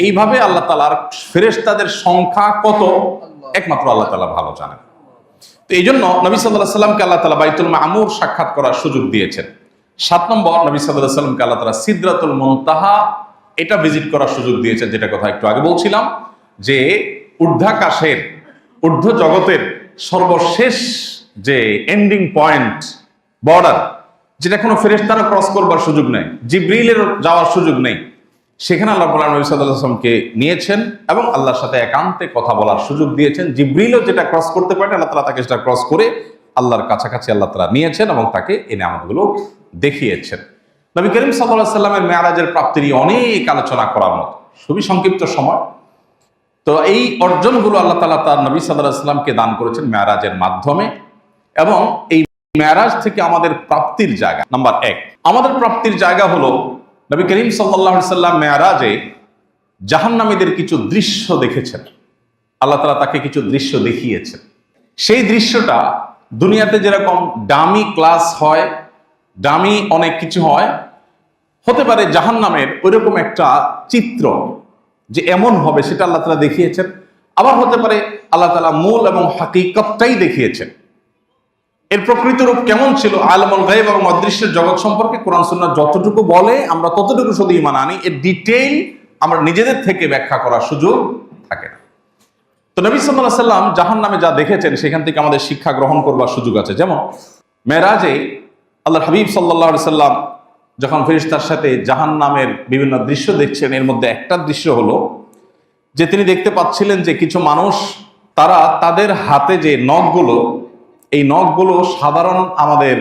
এইভাবে আল্লাহ তাআলার ফেরেশতাদের সংখ্যা কত একমাত্র আল্লাহ তাআলা ভালো জানেন। তো এই জন্য নবী সাল্লাল্লাহু আলাইহি সাল্লামকে আল্লাহ তাআলা বাইতুল মামুর সাক্ষাৎ করার সুযোগ দিয়েছেন। 7 নম্বর, নবী সাল্লাল্লাহু আলাইহি সাল্লামকে আল্লাহ তাআলা সিদরাতুল মুনতাহা এটা ভিজিট করার সুযোগ দিয়েছেন, যেটা কথা একটু আগে বলছিলাম যে ঊর্ধ্বাকাশের, ঊর্ধ্ব জগতের সর্বশেষ যে এন্ডিং পয়েন্ট, বর্ডার, যেটা কোনো ফেরেশতারা ক্রস করবার সুযোগ নেই, জিবরিলের যাওয়ার সুযোগ নেই, সেখানে আল্লাহ রাব্বুল আলামিন নবী সাল্লাল্লাহু আলাইহি ওয়াসাল্লামকে নিয়েছেন এবং আল্লাহর সাথে একান্তে কথা বলার সুযোগ দিয়েছেন। জিবরিলও যেটা ক্রস করতে পারেন, আল্লাহ তাআলা তাকে সেটা ক্রস করে আল্লাহর কাছাকাছি আল্লাহ তাআলা নিয়েছেন এবং তাকে এই নিয়ামতগুলো দেখিয়েছেন। নবী করিম সাল্লাল্লাহু আলাইহি ওয়াসাল্লামের মেরাজের প্রাপ্তির অনেক আলোচনা করার মতো, খুবই সংক্ষিপ্ত সময়। তো এই অর্জনগুলো আল্লাহ তাআলা তার নবী সাল্লাল্লাহু আলাইহি ওয়াসাল্লামকে দান করেছেন মেরাজের মাধ্যমে। এবং এই মেরাজ থেকে আমাদের প্রাপ্তির জায়গা নাম্বার 1, আমাদের প্রাপ্তির জায়গা হলো নবী করিম সাল্লাল্লাহু আলাইহি ওয়াসাল্লাম মেরাজে জাহান্নামীদের কিছু দৃশ্য দেখেছেন। আল্লাহ তাআলা তাকে কিছু দৃশ্য দেখিয়েছেন। সেই দৃশ্যটা দুনিয়াতে যেরকম ডামি ক্লাস হয়, ডামি অনেক কিছু হয়, হতে পারে জাহান্নামের ওইরকম একটা চিত্র যে এমন হবে সেটা আল্লাহ তাআলা দেখিয়েছেন, আবার হতে পারে আল্লাহ তাআলা মূল এবং হাকিকতটাই দেখিয়েছেন। এর প্রকৃত রূপ কেমন ছিল, আলমুল গায়ব এবং অদৃশ্যের জগৎ সম্পর্কে কোরআন সুন্নাহ যতটুকু বলে আমরা ততটুকু শুধু ঈমান আনি, এর ডিটেইল আমরা নিজেদের থেকে ব্যাখ্যা করার সুযোগ থাকে না। তো নবী সাল্লাল্লাহু আলাইহি সাল্লাম জাহান্নামে যা দেখেছেন সেখান থেকে আমাদের শিক্ষা গ্রহণ করবার সুযোগ আছে। যেমন মেরাজে আল্লাহর হাবিব সাল্লাল্লাহু আলাইহি সাল্লাম যখন ফেরেশতার সাথে জাহান্নামের বিভিন্ন দৃশ্য দেখছেন, এর মধ্যে একটা দৃশ্য হলো যে তিনি দেখতে পাচ্ছিলেন যে কিছু মানুষ তারা তাদের হাতে যে নখগুলো, এই নখগুলো সাধারণ আমাদের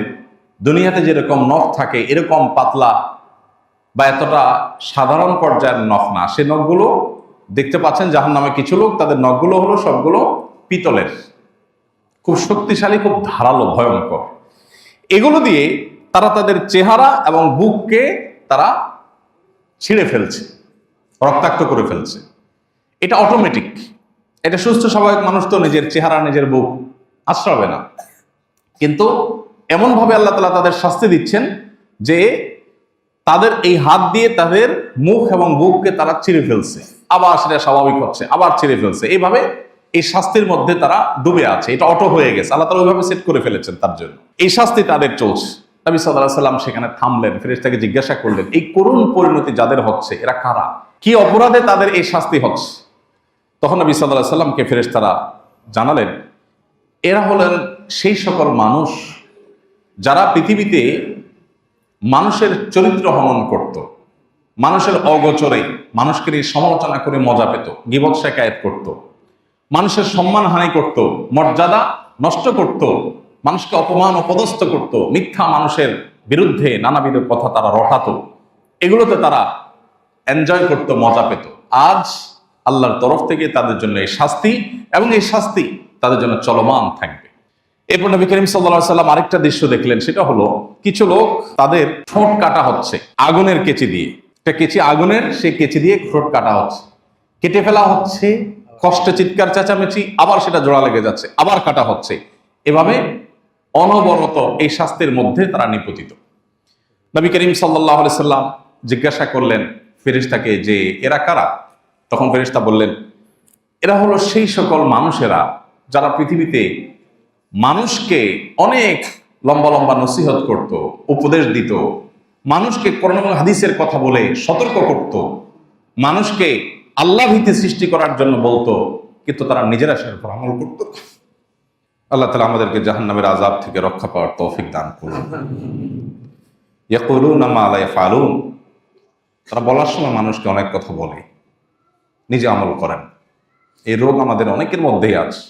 দুনিয়াতে যেরকম নখ থাকে এরকম পাতলা বা এতটা সাধারণ পর্যায়ের নখ না, সে নখগুলো দেখতে পাচ্ছেন জাহান্নামে কিছু লোক তাদের নখগুলো হলো সবগুলো পিতলের, খুব শক্তিশালী, খুব ধারালো, ভয়ঙ্কর। এগুলো দিয়ে তারা তাদের চেহারা এবং বুককে তারা ছিঁড়ে ফেলছে, রক্তাক্ত করে ফেলছে। এটা অটোমেটিক, এটা সুস্থ স্বাভাবিক মানুষ তো নিজের চেহারা নিজের বুক আশ্রাবে না, কিন্তু এমনভাবে আল্লাহ তাআলা তাদের শাস্তি দিচ্ছেন যে তাদের এই হাত দিয়ে তাদের মুখ এবং বুককে তারা ছিঁড়ে ফেলছে, আবার সেটা স্বাভাবিক হচ্ছে, আবার ছিঁড়ে ফেলছে। এইভাবে এই শাস্তির মধ্যে তারা ডুবে আছে, এটা অটো হয়ে গেছে, আল্লাহ তাআলা ওইভাবে সেট করে ফেলেছেন তার জন্য। এই শাস্তি তাদের চলছে। নবী সাল্লাল্লাহু আলাইহি সাল্লাম সেখানে থামলেন, ফেরেশতাকে জিজ্ঞাসা করলেন, এই করুণ পরিণতি যাদের হচ্ছে এরা কারা, কি অপরাধে তাদের এই শাস্তি হচ্ছে? তখন নবী সাল্লাল্লাহু আলাইহি সাল্লামকে ফেরেশতারা জানালেন, এরা হলেন সেই সকল মানুষ যারা পৃথিবীতে মানুষের চরিত্র হনন করত, মানুষের অগোচরে মানুষকে নিয়ে সমালোচনা করে মজা পেত, গীবত শিকায়েত করত, মানুষের সম্মান হানি করত, মর্যাদা নষ্ট করত, মানুষকে অপমান অপদস্থ করত, মিথ্যা মানুষের বিরুদ্ধে নানাবিধ কথা তারা রটাতো, এগুলোতে তারা এনজয় করত, মজা পেত। আজ আল্লাহর তরফ থেকে তাদের জন্য এই শাস্তি, এবং এই শাস্তি তাদের জন্য চলমান থাকবে। এরপর নবী করিম সাল্লাল্লাহু আলাইহি সাল্লাম আরেকটা দৃশ্য দেখলেন, সেটা হলো কিছু লোক তাদের ঠোঁট কাটা হচ্ছে আগুনের কেচি দিয়ে, একটা কেচি আগুনের, সেই কেচি দিয়ে ঠোঁট কাটা হচ্ছে, কেটে ফেলা হচ্ছে, কষ্টে চিৎকার চেঁচামেচি, আবার সেটা জোড়া লেগে যাচ্ছে, আবার কাটা হচ্ছে, এভাবে অনবরত এই শাস্তির মধ্যে তারা নিপতিত। নবী করিম সাল্লাল্লাহু আলাইহি সাল্লাম জিজ্ঞাসা করলেন ফেরেশতাকে যে এরা কারা? তখন ফেরেশতা বললেন, এরা হলো সেই সকল মানুষেরা যারা পৃথিবীতে মানুষকে অনেক লম্বা লম্বা নসিহত করত, উপদেশ দিত, মানুষকে কোরআন এবং হাদিসের কথা বলে সতর্ক করত, মানুষকে আল্লাহ ভীতি সৃষ্টি করার জন্য বলতো, কিন্তু তারা নিজেরা সেটার উপর আমল করত। আল্লাহ তাআলা আমাদেরকে জাহান্নামের আযাব থেকে রক্ষা পাওয়ার তৌফিক দান করুন। ইয়াকুলুনা মা লা ইয়াফআলুন, তারা বলার সময় মানুষকে অনেক কথা বলে, নিজে আমল করেন। এই রোগ আমাদের অনেকের মধ্যেই আছে।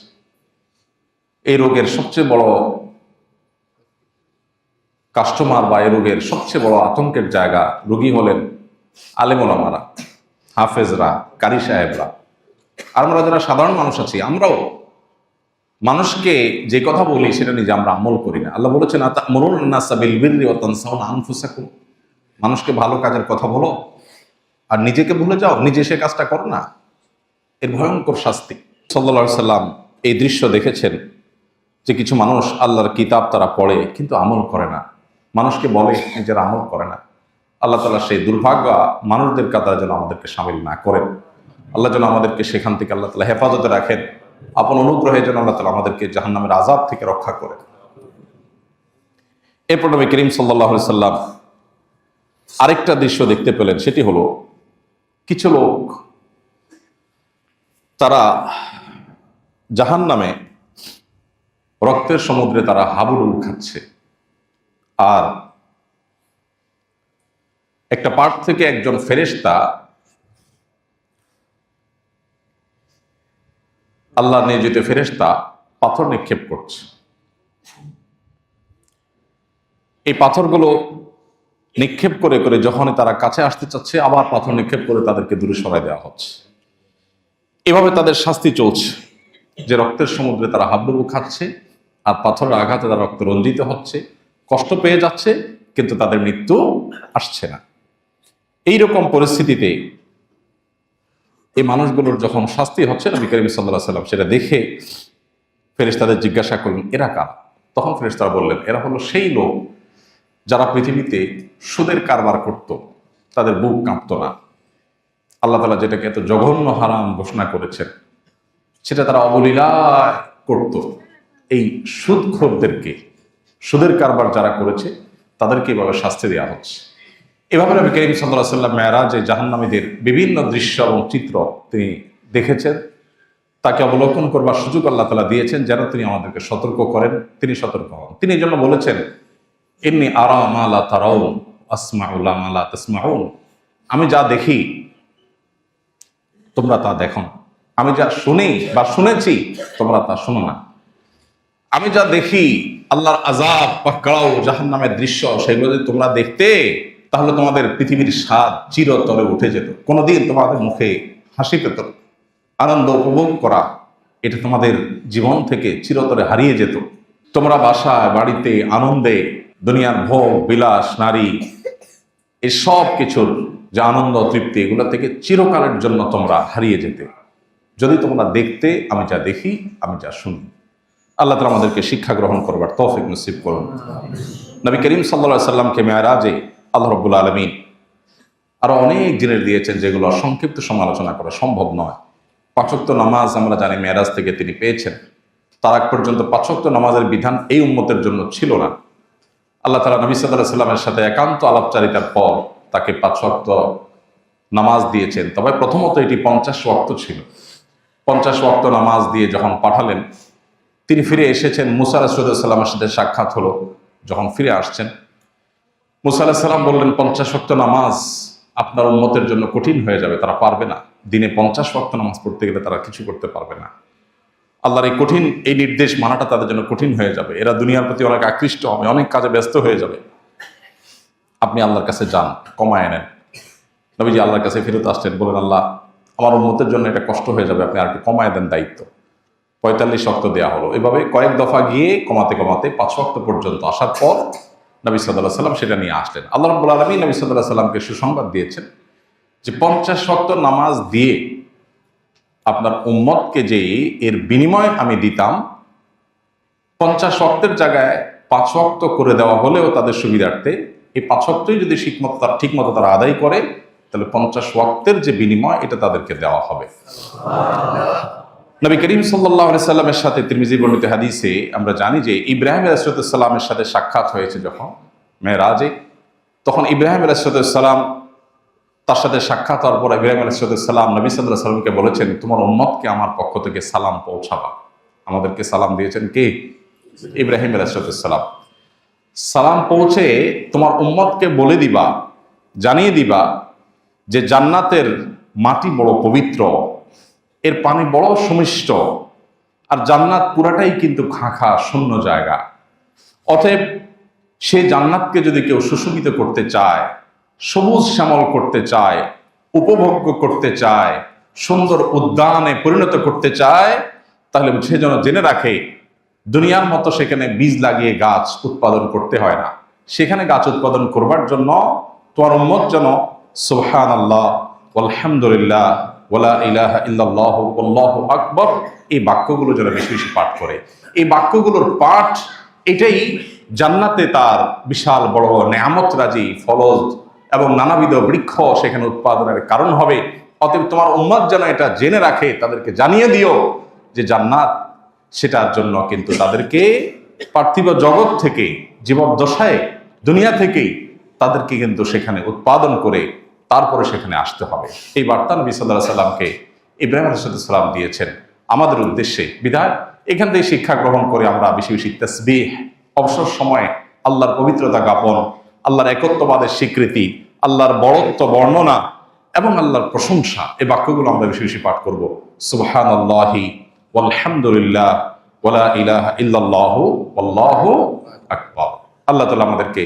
এই রোগের সবচেয়ে বড় কাস্টমার বা এই রোগের সবচেয়ে বড় আতঙ্কের জায়গা রোগী হলেন আলেম ওলামারা, হাফেজরা, কারি সাহেবরা। আর আমরা যারা সাধারণ মানুষ আছি, আমরাও মানুষকে যে কথা বলি সেটা নিজে আমরা আমল করি না। আল্লাহ বলেছেন, আতা'মুরুনা আন-নাসা বিল বিররি ওয়া তানসাউনা আনফুসাকুম, মানুষকে ভালো কাজের কথা বলো আর নিজেকে ভুলে যাও, নিজে সে কাজটা করো না। এর ভয়ঙ্কর শাস্তি। সাল্লাল্লাহু আলাইহি সাল্লাম এই দৃশ্য দেখেছেন যে কিছু মানুষ আল্লাহর কিতাব তারা পড়ে কিন্তু আমল করে না, মানুষকে বলে নিজেরা আমল করে না। আল্লাহ তাআলা সেই দুর্ভাগ্য মানুষদের কাতারে যেন আমাদেরকে শামিল না করেন। আল্লাহ যেন আমাদেরকে সেখান থেকে আল্লাহ তাআলা হেফাজতে রাখেন, আপন অনুগ্রহে যেন আল্লাহ তাআলা আমাদেরকে জাহান্নামের আযাব থেকে রক্ষা করেন। এরপর নবী করিম সাল্লাল্লাহু আলাইহি সাল্লাম আরেকটা দৃশ্য দেখতে পেলেন, সেটি হলো কিছু লোক তারা জাহান্নামে রক্তের সমুদ্রে তারা হাবুডুবু খাচ্ছে, আর একটা পার্ট থেকে একজন ফেরেশতা আল্লাহ নিয়োজিত ফেরেশতা পাথর নিক্ষেপ করছে। এই পাথরগুলো নিক্ষেপ করে করে যখনই তারা কাছে আসতে চাচ্ছে, আবার পাথর নিক্ষেপ করে তাদেরকে দূরে সরাই দেওয়া হচ্ছে। এভাবে তাদের শাস্তি চলছে যে রক্তের সমুদ্রে তারা হাবুডুবু খাচ্ছে, আর পাথরের আঘাতে তারা রক্ত রঞ্জিত হচ্ছে, কষ্ট পেয়ে যাচ্ছে, কিন্তু তাদের মৃত্যু আসছে না। এইরকম পরিস্থিতিতে এই মানুষগুলোর যখন শাস্তি হচ্ছে, নবী করিম সাল্লাল্লাহু আলাইহি সাল্লাম সেটা দেখে ফেরেশতাদের জিজ্ঞাসা করলেন, এরা কারা? তখন ফেরেশতারা বললেন, এরা হলো সেই লোক যারা পৃথিবীতে সুদের কারবার করত, তাদের বুক কাঁপতো না। আল্লাহ তাআলা যেটাকে এত জঘন্য হারাম ঘোষণা করেছেন সেটা তারা অবলীলায় করত। এই সুদখোরদেরকে, সুদের কারবার যারা করেছে তাদেরকে এভাবে শাস্তি দেওয়া হচ্ছে। এভাবে নবী করিম সাল্লাল্লাহু আলাইহি ওয়াসাল্লাম মেরাজে জাহান্নামীদের বিভিন্ন দৃশ্য এবং চিত্র তিনি দেখেছেন। তাকে অবলোকন করবার সুযোগ আল্লাহ তাআলা দিয়েছেন যেন তিনি আমাদেরকে সতর্ক করেন। তিনি সতর্ক হন। তিনি এই জন্য বলেছেন, ইন্নী আরা মা লা তারাউন আসমাউ মা লা তাসমাউন। আমি যা দেখি তোমরা তা দেখো না, আমি যা শুনি বা শুনেছি তোমরা তা শোনো না। আমি যা দেখি আল্লাহর আযাব পাকড়াও জাহান্নামের দৃশ্য, সেগুলো যদি তোমরা দেখতে তাহলে তোমাদের পৃথিবীর স্বাদ চিরতরে উঠে যেত। কোনোদিন তোমাদের মুখে হাসি পেত, আনন্দ উপভোগ করা এটা তোমাদের জীবন থেকে চিরতরে হারিয়ে যেত। তোমরা বাসায় বাড়িতে আনন্দে দুনিয়ার ভোগ বিলাস নারী এসব কিছুর যে আনন্দ তৃপ্তি এগুলো থেকে চিরকালের জন্য তোমরা হারিয়ে যেতে যদি তোমরা দেখতে আমি যা দেখি, আমি যা শুনি। আল্লাহ তাআলা আমাদেরকে শিক্ষা গ্রহণ করবার তৌফিক নসিব করুন। নবী করিম সাল্লাল্লাহু আলাইহি সাল্লামকে মেরাজে আল্লাহ রাব্বুল আলামিন আরো অনেক জিনিস দিয়েছেন যেগুলো সংক্ষিপ্ত সমালোচনা করা সম্ভব নয়। 5 ওয়াক্ত নামাজ আমরা জানি মেরাজ থেকে তিনি পেয়েছেন। তার আগ পর্যন্ত 5 ওয়াক্ত নামাজের বিধান এই উম্মতের জন্য ছিল না। আল্লাহ তাআলা নবী সাল্লাল্লাহু আলাইহি সাল্লামের সাথে একান্ত আলাপচারিতার পর তাকে 5 ওয়াক্ত নামাজ দিয়েছেন। তবে প্রথমত এটি 50 ওয়াক্ত ছিল। 50 ওয়াক্ত নামাজ দিয়ে যখন পাঠালেন, তিনি ফিরে এসেছেন। মুসা আলাইহিস সালামের সাথে সাক্ষাৎ হলো। যখন ফিরে আসছেন, মুসা আলাইহিস সালাম বললেন, 50 ওয়াক্ত নামাজ আপনার উম্মতের জন্য কঠিন হয়ে যাবে, তারা পারবে না। দিনে 50 ওয়াক্ত নামাজ পড়তে গেলে তারা কিছু করতে পারবে না। আল্লাহর এই কঠিন এই নির্দেশ মানাটা তাদের জন্য কঠিন হয়ে যাবে। এরা দুনিয়ার প্রতি অনেক আকৃষ্ট হবে, অনেক কাজে ব্যস্ত হয়ে যাবে। আপনি আল্লাহর কাছে যান, কমায় নেন। নবীজি আল্লাহর কাছে ফেরত আসলেন, বলেন, আল্লাহ আমার উম্মতের জন্য এটা কষ্ট হয়ে যাবে, আপনি আর একটু কমায় দেন দায়িত্ব। 45 ওয়াক্ত দেওয়া হলো। এভাবে কয়েক দফা গিয়ে কমাতে কমাতে 5 ওয়াক্ত পর্যন্ত আসার পর নবী সাল্লাল্লাহু আলাইহি সাল্লাম সেটা নিয়ে আসলেন। আল্লাহ রাব্বুল আলামিন নবী সাল্লাল্লাহু আলাইহি সাল্লামকে সুসংবাদ দিয়েছেন যে 50 ওয়াক্ত নামাজ দিয়ে আপনার উম্মতকে যে এর বিনিময় আমি দিতাম, 50 ওয়াক্তের জায়গায় 5 ওয়াক্ত করে দেওয়া হলেও তাদের সুবিধার্থে এই 5 ওয়াক্তই যদি ঠিক মতো তারা আদায় করে তাহলে 50 ওয়াক্তের যে বিনিময় এটা তাদেরকে দেওয়া হবে। নবী করিম সাল্লাল্লাহু আলাইহি সাল্লামের সাথে তিরমিজি বর্ণিত হাদিসে আমরা জানি যে ইব্রাহিম আলাইহিস সালামের সাথে সাক্ষাৎ হয়েছে যখন মেরাজে, তখন ইব্রাহিম আলাইহিস সালাম তার সাথে সাক্ষাৎ হওয়ার পর ইব্রাহিম আলাইহিস সালাম নবী সাল্লাল্লাহু আলাইহি সাল্লামকে বলেছেন, তোমার উম্মতকে আমার পক্ষ থেকে সালাম পৌঁছাবা। আমাদেরকে সালাম দিয়েছেন কে? ইব্রাহিম আলাইহিস সালাম। সালাম পৌঁছে তোমার উম্মতকে বলে দিবা, জানিয়ে দিবা যে জান্নাতের মাটি বড় পবিত্র, এর পানি বড় সুমিষ্ট, আর জান্নাত পুরাটাই কিন্তু খাঁখা শূন্য জায়গা। অতএব সে জান্নাতকে যদি কেউ সুশোভিত করতে চায়, সবুজ শ্যামল করতে চায়, উপভোগ্য করতে চায়, সুন্দর উদ্যানে পরিণত করতে চায়, তাহলে সে যেন জেনে রাখে দুনিয়ার মতো সেখানে বীজ লাগিয়ে গাছ উৎপাদন করতে হয় না। সেখানে গাছ উৎপাদন করবার জন্য তোমার উম্মত যেন সুবহানাল্লাহ আলহামদুলিল্লাহ ওয়ালা ইলাহা ইল্লাল্লাহ আল্লাহু আকবার এই বাক্যগুলো যেন বেশি বেশি পাঠ করে। এই বাক্যগুলোর পাঠ এটাই জান্নাতে তার বিশাল বড় নেয়ামত রাজি ফলজ এবং নানাবিধ বৃক্ষ সেখানে উৎপাদনের কারণ হবে। অতএব তোমার উম্মত যেন এটা জেনে রাখে, তাদেরকে জানিয়ে দিও যে জান্নাত সেটার জন্য কিন্তু তাদেরকে পার্থিব জগৎ থেকে জীবদ্দশায় দুনিয়া থেকেই তাদেরকে কিন্তু সেখানে উৎপাদন করে তারপরে সেখানে আসতে হবে। এই বার্তা নবী সাল্লাল্লাহু আলাইহি সাল্লামকে ইব্রাহিম আলাইহিস সালাম দিয়েছেন আমাদের উদ্দেশ্যে। বিধায় এখান থেকে শিক্ষা গ্রহণ করে আমরা বেশি বেশি তাসবিহ, অবসর সময়ে আল্লাহর পবিত্রতা জ্ঞাপন, আল্লাহর একত্ববাদের স্বীকৃতি, আল্লাহর বড়ত্ব বর্ণনা এবং আল্লাহর প্রশংসা এই বাক্যগুলো আমরা বেশি বেশি পাঠ করব। সুবহানাল্লাহি ওয়ালহামদুলিল্লাহ ওয়ালা ইলাহা ইল্লাল্লাহু আল্লাহু আকবার। আল্লাহ তাআলা আমাদেরকে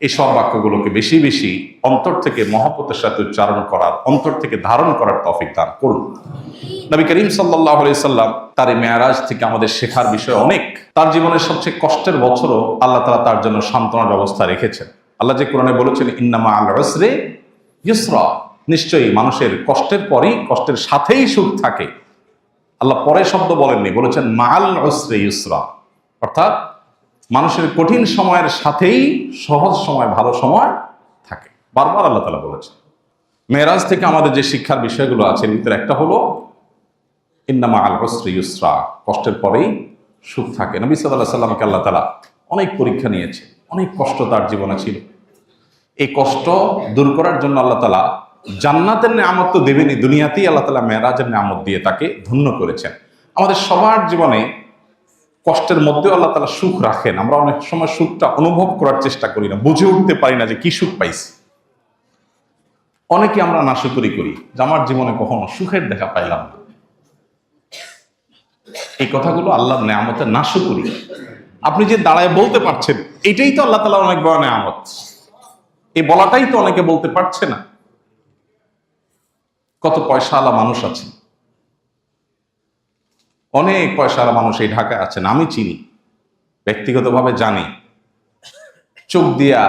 এই সব বাক্যগুলোকে বেশি বেশি অন্তর থেকে মহব্বতের সাথে উচ্চারণ করার, অন্তর থেকে ধারণ করার তৌফিক দান করুন। নবী করিম সাল্লাল্লাহু আলাইহি সাল্লাম তার এই মেরাজ থেকে আমাদের শেখার বিষয় অনেক। তার জীবনের সবচেয়ে কষ্টের বছরও আল্লাহ তাআলা তার জন্য সান্ত্বনার ব্যবস্থা রেখেছেন। আল্লাহ যে কোরআনে বলেছেন ইন্না মাআল উসরি ইউসরা, নিশ্চয়ই মানুষের কষ্টের পরই কষ্টের সাথেই সুখ থাকে। আল্লাহ পরে শব্দ বলেননি, বলেছেন মাআল উসরি ইউসরা, অর্থাৎ মানুষের কঠিন সময়ের সাথেই সহজ সময় ভালো সময় থাকে। বারবার আল্লাহ তাআলা বলেছেন। মেরাজ থেকে আমাদের যে শিক্ষার বিষয়গুলো আছে এর ভিতরে একটা হলো ইন্না মাআল উসরি ইউসরা, কষ্টের পরেই সুখ থাকে। নবী সাল্লাল্লাহু আলাইহি সাল্লামকে আল্লাহ তাআলা অনেক পরীক্ষা নিয়েছে, অনেক কষ্ট তার জীবনে ছিল। এই কষ্ট দূর করার জন্য আল্লাহ তাআলা জান্নাতের নেয়ামত তো দেবেনই, দুনিয়াতেই আল্লাহ তাআলা মেরাজের নেয়ামত দিয়ে তাকে ধন্য করেছেন। আমাদের সবার জীবনে কষ্টের মধ্যেও আল্লাহ তাআলা সুখ রাখেন। আমরা অনেক সময় সুখটা অনুভব করার চেষ্টা করি না, বুঝে উঠতে পারি না যে কি সুখ পাইছি। অনেকে আমরা নাশুকরি করি যে আমার জীবনে কখনো সুখের দেখা পাইলাম না। এই কথাগুলো আল্লাহর নেয়ামতের নাশুকরি। আপনি যে দাঁড়ায় বলতে পারছেন, এটাই তো আল্লাহ তাআলার অনেক বড় নেয়ামত। এই বলাটাই তো অনেকে বলতে পারছে না। কত পয়সাওয়ালা মানুষ আছে, অনেক পয়সাওয়ালা মানুষ এই ঢাকায় আছেন, আমি চিনি, ব্যক্তিগতভাবে জানি, চোখ দিয়া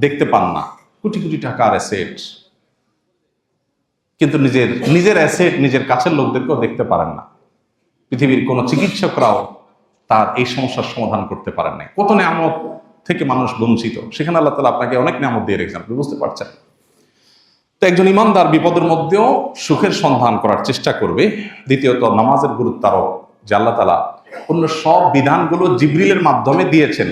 দেখতে পান না, কোটি কোটি টাকার অ্যাসেট, কিন্তু নিজের অ্যাসেট নিজের কাছের লোকদেরকেও দেখতে পারেন না। পৃথিবীর কোন চিকিৎসকরাও তার এই সমস্যার সমাধান করতে পারেন নাই। কত নিয়ামত থেকে মানুষ বঞ্চিত, সেখানে আল্লাহ তাআলা আপনাকে অনেক নিয়ামত দিয়ে রেখেছেন, আপনি বুঝতে পারছেন। তো একজন ইমানদার বিপদের মধ্যেও সুখের সন্ধান করার চেষ্টা করবে। দ্বিতীয়ত নামাজের গুরুত্ব আরো, যে আল্লাহ তাআলা অন্য সব বিধানগুলো জিবরিলের মাধ্যমে দিয়েছেন।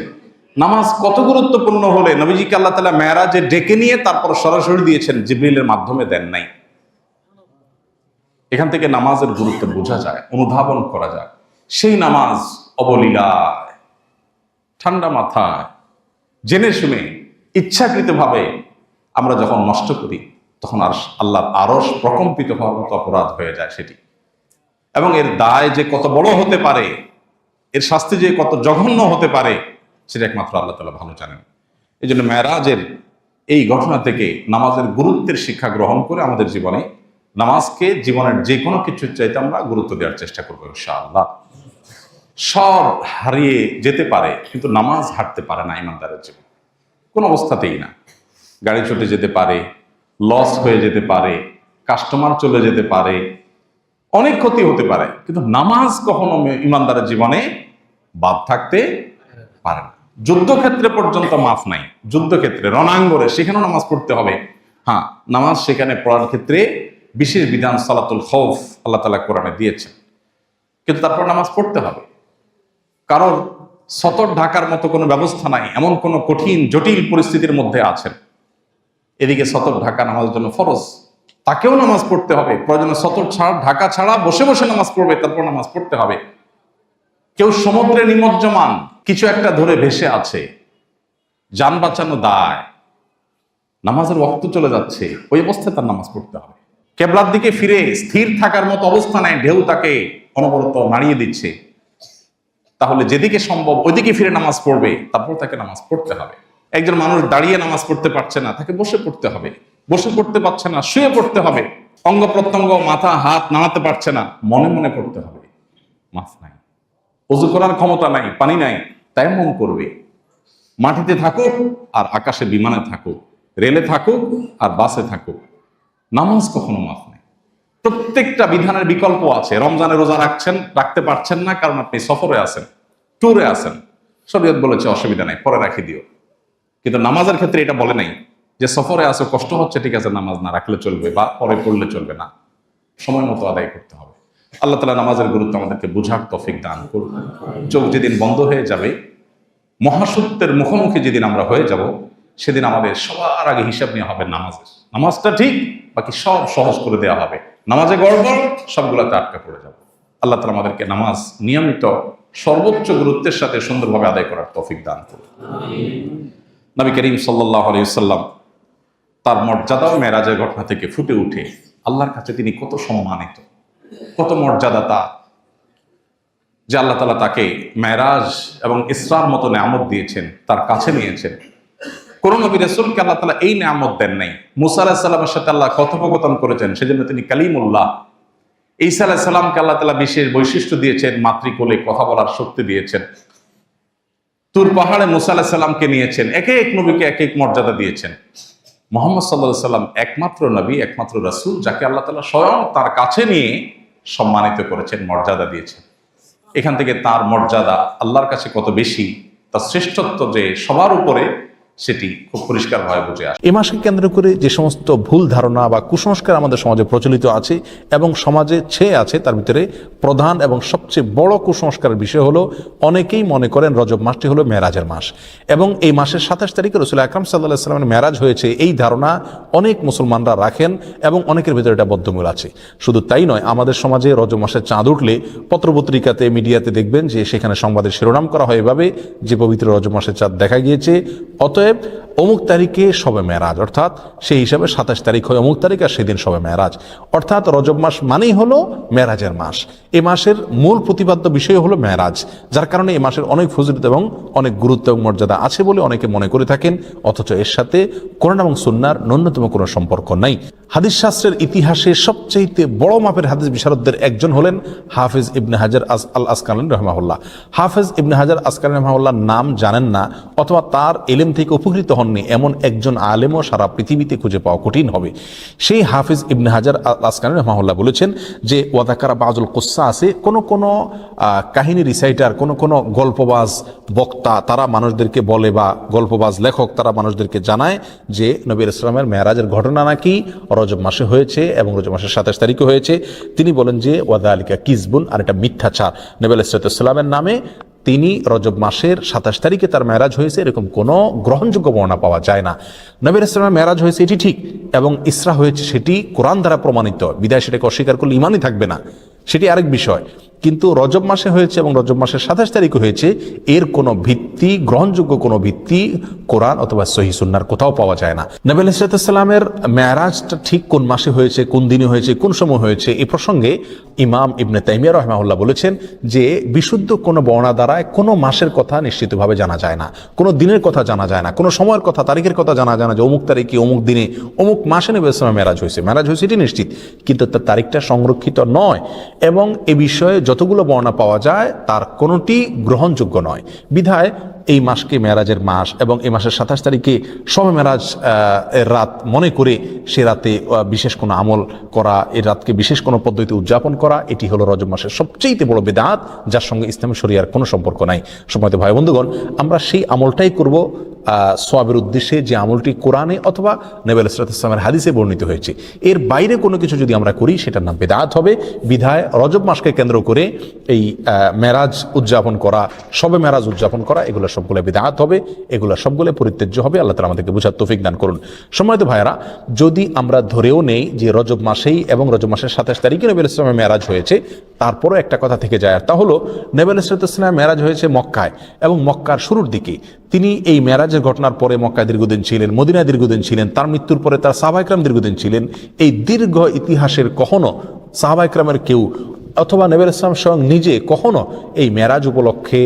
নামাজ কত গুরুত্বপূর্ণ হলে নবীজিকে আল্লাহ তাআলা মেরাজে ডেকে নিয়ে তারপর সরাসরি দিয়েছেন, জিবরিলের মাধ্যমে দেন নাই। এখান থেকে নামাজের গুরুত্ব বোঝা যায়, অনুধাবন করা যায়। সেই নামাজ অবলীলায়, ঠান্ডা মাথায়, জেনে শুনে, ইচ্ছাকৃতভাবে আমরা যখন নষ্ট করি, তখন আর আল্লাহর আরশ প্রকম্পিত হওয়ার মতো অপরাধ হয়ে যায় সেটি। এবং এর দায় যে কত বড় হতে পারে, এর শাস্তি যে কত জঘন্য হতে পারে, সেটা একমাত্র আল্লাহ তাআলা ভালো জানেন। এই জন্য মেরাজের এই ঘটনা থেকে নামাজের গুরুত্বের শিক্ষা গ্রহণ করে আমাদের জীবনে নামাজকে জীবনের যে কোনো কিছুর চাইতে আমরা গুরুত্ব দেওয়ার চেষ্টা করবো ইনশাআল্লাহ। সব হারিয়ে যেতে পারে, কিন্তু নামাজ হারতে পারে না ইমানদারের জীবন, কোনো অবস্থাতেই না। গাড়ি চটে যেতে পারে, লস হয়ে যেতে পারে, কাস্টমার চলে যেতে পারে, অনেক ক্ষতি হতে পারে, কিন্তু নামাজ কখনো ইমানদারের জীবনে বাদ থাকতে পারে না। যুদ্ধক্ষেত্রে পর্যন্ত মাফ নাই, যুদ্ধক্ষেত্রে রণাঙ্গনে সেখানেও নামাজ পড়তে হবে। হ্যাঁ, নামাজ সেখানে পড়ার ক্ষেত্রে বিশেষ বিধান সালাতুল খৌফ আল্লাহ তাআলা কোরআনে দিয়েছেন, কিন্তু তারপর নামাজ পড়তে হবে। কারণ সতর ঢাকার মতো কোনো ব্যবস্থা নাই, এমন কোনো কঠিন জটিল পরিস্থিতির মধ্যে আছেন, এদিকে সতর ঢাকা নামাজের জন্য ফরজ, তাকেও নামাজ পড়তে হবে। প্রয়োজনে সতর ছাড়া, ঢাকা ছাড়া বসে বসে নামাজ পড়বে, তারপর নামাজ পড়তে হবে। কেউ সমুদ্রে নিমজ্জমান, কিছু একটা ধরে ভেসে আছে, যান বাঁচানো দায়, নামাজের ওয়াক্ত চলে যাচ্ছে, ওই অবস্থায় তার নামাজ পড়তে হবে। কেবলার দিকে ফিরে স্থির থাকার মতো অবস্থা নাই, ঢেউ তাকে অনবরত নাড়িয়ে দিচ্ছে, তাহলে যেদিকে সম্ভব ওইদিকে ফিরে নামাজ পড়বে, তারপর তাকে নামাজ পড়তে হবে। একজন মানুষ দাঁড়িয়ে নামাজ পড়তে পারছে না, তাকে বসে পড়তে হবে। বসে পড়তে পারছে না, শুয়ে পড়তে হবে। অঙ্গ প্রত্যঙ্গ, মাথা হাত নাড়াতে পারছে না, মনে মনে পড়তে হবে। মাফ নাই, ওযু করার ক্ষমতা নাই, পানি নাই, তায়াম্মুম করবে। মাটিতে থাকুক আর আকাশে বিমানে থাকুক, রেলে থাকুক আর বাসে থাকুক, নামাজ কখনো মাফ নেই। প্রত্যেকটা বিধানের বিকল্প আছে। রমজানে রোজা রাখতে পারছেন না কারণ আপনি সফরে আছেন, ট্যুরে আছেন, শরীয়ত বলেছে অসুবিধা নাই, পরে রাখি দিও। কিন্তু নামাজের ক্ষেত্রে এটা বলে নাই যে সফরে আসো, কষ্ট হচ্ছে, ঠিক আছে নামাজ না রাখলে চলবে বা পরে পড়লে চলবে না, সময় মতো আদায় করতে হবে। আল্লাহ তাআলা নামাজের গুরুত্ব আমাদেরকে বুঝার তৌফিক দান করুন। চোখ যেদিন বন্ধ হয়ে যাবে, মহাসত্যের মুখোমুখি যেদিন আমরা হয়ে যাব, সেদিন আমাদের সবার আগে হিসাব নেওয়া হবে নামাজের। নামাজটা ঠিক, বাকি সব সহজ করে দেওয়া হবে। নামাজে গড়বড়, সবগুলোতে আটকা পড়ে যাবে। আল্লাহ তাআলা আমাদেরকে নামাজ নিয়মিত সর্বোচ্চ গুরুত্বের সাথে সুন্দরভাবে আদায় করার তৌফিক দান করুন। নবী করিম সাল্লাল্লাহু আলাইহি ওয়াসাল্লাম তার মর্যাদা ও মেরাজের ঘটনা থেকে ফুটে উঠে আল্লাহর কাছে তিনি কত সম্মানিত, কত মর্যাদা তার, যে আল্লাহ তাআলা তাকে মেরাজ এবং ইসরার মতো নিয়ামত দিয়েছেন, তার কাছে নিয়েছেন। কোন নবী রাসূলকে আল্লাহ তাআলা এই নিয়ামত দেন নাই। মুসা আলাইহিস সালামের সাথে আল্লাহ কথোপকথন করেছেন, সেজন্য তিনি কালিমুল্লাহ। ঈসা আলাইহিস সালামকে আল্লাহ তাআলা বিশেষ বৈশিষ্ট্য দিয়েছেন, মাতৃকোলে কথা বলার শক্তি দিয়েছেন। তুর পাহাড়ে মুসা আলাইহিস সালামকে নিয়েছেন, এক এক নবীকে এক এক মর্যাদা দিয়েছেন। মুহাম্মদ সাল্লাল্লাহু আলাইহি সাল্লাম একমাত্র নবী, একমাত্র রাসূল, যাকে আল্লাহ তাআলা স্বয়ং তার কাছে নিয়ে সম্মানিত করেছেন, মর্যাদা দিয়েছেন। এখান থেকে তার মর্যাদা আল্লাহর কাছে কত বেশি, তার শ্রেষ্ঠত্ব যে সবার উপরে, সেটি খুব পরিষ্কারভাবে বুঝে আসে। এ মাসকে কেন্দ্র করে যে সমস্ত ভুল ধারণা বা কুসংস্কার আমাদের সমাজে প্রচলিত আছে এবং সমাজে ছেয়ে আছে, তার ভিতরে প্রধান এবং সবচেয়ে বড় কুসংস্কারের বিষয় হলো, অনেকেই মনে করেন রজব মাসটি হলো মেরাজের মাস এবং এই মাসের 27 তারিখে রাসূল আকরাম সাল্লাল্লাহু আলাইহি ওয়াসাল্লামের মেরাজ হয়েছে, এই ধারণা অনেক মুসলমানরা রাখেন এবং অনেকের ভিতরে এটা বদ্ধমূল আছে। শুধু তাই নয়, আমাদের সমাজে রজব মাসের চাঁদ উঠলে পত্রপত্রিকাতে, মিডিয়াতে দেখবেন যে সেখানে সংবাদের শিরোনাম করা হয় এভাবে যে পবিত্র রজব মাসের চাঁদ দেখা গিয়েছে, অতএব অমুক তারিখে শবে মেরাজ, অর্থাৎ সেই হিসাবে 27 তারিখ হয় অমুক তারিখ আর সেদিন শবে মেরাজ, অর্থাৎ রজব মাস মানেই হলো মেরাজের মাস। এ মাসের মূল প্রতিপাদ্য বিষয় হলো মেরাজ, যার কারণে এই মাসের অনেক ফজিলত এবং অনেক গুরুত্ব এবং মর্যাদা আছে বলে অনেকে মনে করে থাকেন, অথচ এর সাথে কোরআন এবং সুন্নাহর ন্যূনতম কোনো সম্পর্ক নাই। হাদিস শাস্ত্রের ইতিহাসে সবচেয়ে বড় মাপের হাদিস বিশারদদের একজন হলেন হাফেজ ইবনে হাজার আল আসকালানি রাহিমাহুল্লাহ। হাফেজ ইবনে হাজার আসকালানি রাহিমাহুল্লাহর নাম জানেন না অথবা তার ইলম থেকে উপকৃত হননি এমন একজন আলেমও সারা পৃথিবীতে খুঁজে পাওয়া কঠিন হবে। সেই হাফেজ ইবনে হাজার আল আসকালানি রাহিমাহুল্লাহ বলেছেন যে ওয়াদাকারা বাজুল কুসা আছে, কোন কাহিনী রিসাইটার, কোন গল্পবাজ বক্তা তারা মানুষদেরকে বলে, বা গল্পবাজ লেখক তারা মানুষদেরকে জানায় যে নবী ইসলামের মেরাজের ঘটনা নাকি রজব মাসে হয়েছে এবং রজব মাসের 27 তারিখে হয়েছে। তিনি বলেন যে ওয়াদা আলিকা কিসবুন, আর এটা মিথ্যাচার। নবী ইসলামের নামে তিনি রজব মাসের 27 তারিখে তার মেরাজ হয়েছে এরকম কোনো গ্রহণযোগ্য বর্ণনা পাওয়া যায় না। নবী ইসলামের মেরাজ হয়েছে এটি ঠিক, এবং ইসরা হয়েছে সেটি কোরআন দ্বারা প্রমাণিত, বিদায় সেটাকে অস্বীকার করলে ইমানই থাকবে না, সেটি আরেক বিষয়। কিন্তু রজব মাসে হয়েছে এবং রজব মাসের 27 তারিখে হয়েছে, এর কোনো ভিত্তি, গ্রহণযোগ্য কোনো ভিত্তি কোরআন অথবা সহিহ সুন্নাহর কোথাও পাওয়া যায় না। নবী আলাইহিসসালামের মেরাজটা ঠিক কোন মাসে হয়েছে, কোন দিনে হয়েছে, কোন সময় হয়েছে, এই প্রসঙ্গে ইমাম ইবনে তাইমিয়া রাহিমাহুল্লাহ বলেছেন যে বিশুদ্ধ কোনো বর্ণনা দ্বারা কোনো মাসের কথা নিশ্চিতভাবে জানা যায় না, কোনো দিনের কথা জানা যায় না, কোনো সময়ের কথা, তারিখের কথা জানা যায় না যে অমুক তারিখে অমুক দিনে অমুক মাসে নবী ইসলামের মেরাজ হয়েছে। মেরাজ হয়েছে এটি নিশ্চিত, কিন্তু তার তারিখটা সংরক্ষিত নয় এবং এ বিষয়ে যতগুলো বর্ণনা পাওয়া যায় তার কোনোটি গ্রহণযোগ্য নয়। বিধায় এই মাসকে মেরাজের মাস এবং এই মাসের 27 তারিখে শবে মেরাজ এর রাত মনে করে সে রাতে বিশেষ কোনো আমল করা, এই রাতকে বিশেষ কোনো পদ্ধতি উদযাপন করা, এটি হলো রজব মাসের সবচেয়ে বড় বিদআত, যার সঙ্গে ইসলামী শরিয়ার কোনো সম্পর্ক নাই। সম্মানিত ভাই বন্ধুগণ, আমরা সেই আমলটাই করব সওয়াবের উদ্দেশ্যে, যে আমলটি কোরআনে অথবা নবী আলাইহিস সালামের হাদিসে বর্ণিত হয়েছে। এর বাইরে কোনো কিছু যদি আমরা করি সেটার নাম বিদআত হবে। বিধায় রজব মাসকে কেন্দ্র করে এই মেরাজ উদযাপন করা, শবে মেরাজ উদযাপন করা, এগুলো সবগুলো বিদআত হবে, এগুলো সবগুলো পরিত্যাজ্য হবে। আল্লাহ তাআলা আমাদেরকে বুঝার তৌফিক দান করুন। সম্মানিত ভাইয়েরা, যদি আমরা ধরেও নেই যে রজব মাসেই এবং রজব মাসের 27 তারিখে নবী আলাইহিস সালামের মেরাজ হয়েছে, তারপরও একটা কথা থেকে যায়, আর তা হলো নবী আলাইহিস সালামের মেরাজ হয়েছে মক্কায় এবং মক্কার শুরুর দিকে। তিনি এই মেরাজের ঘটনার পরে মক্কায় দীর্ঘদিন ছিলেন, মদিনায় দীর্ঘদিন ছিলেন, তার মৃত্যুর পরে তার সাহাবা ইকরাম দীর্ঘদিন ছিলেন। এই দীর্ঘ ইতিহাসের কখনো সাহাবা ইকরামের কেউ অথবা নবী আলাইহিস সালাম স্বয়ং নিজে কখনো এই মেরাজ উপলক্ষে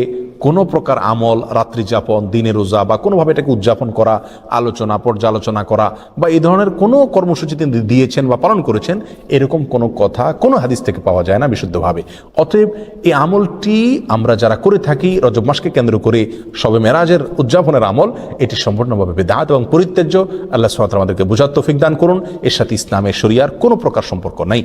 কোনো প্রকার আমল, রাত্রি যাপন, দিনে রোজা বা কোনোভাবে এটাকে উদযাপন করা, আলোচনা, পর্যালোচনা করা বা এই ধরনের কোনো কর্মসূচি তিনি দিয়েছেন বা পালন করেছেন, এরকম কোনো কথা কোনো হাদিস থেকে পাওয়া যায় না বিশুদ্ধভাবে। অতএব এই আমলটি আমরা যারা করে থাকি রজব মাসকে কেন্দ্র করে শবে মেরাজের উদযাপনের আমল, এটি সম্পূর্ণভাবে বিদআত এবং পরিত্যাজ্য। আল্লাহ সুবহানাহু ওয়া তাআলা আমাদেরকে বুঝার তৌফিক দান করুন। এর সাথে ইসলামের শরিয়ার কোনো প্রকার সম্পর্ক নাই।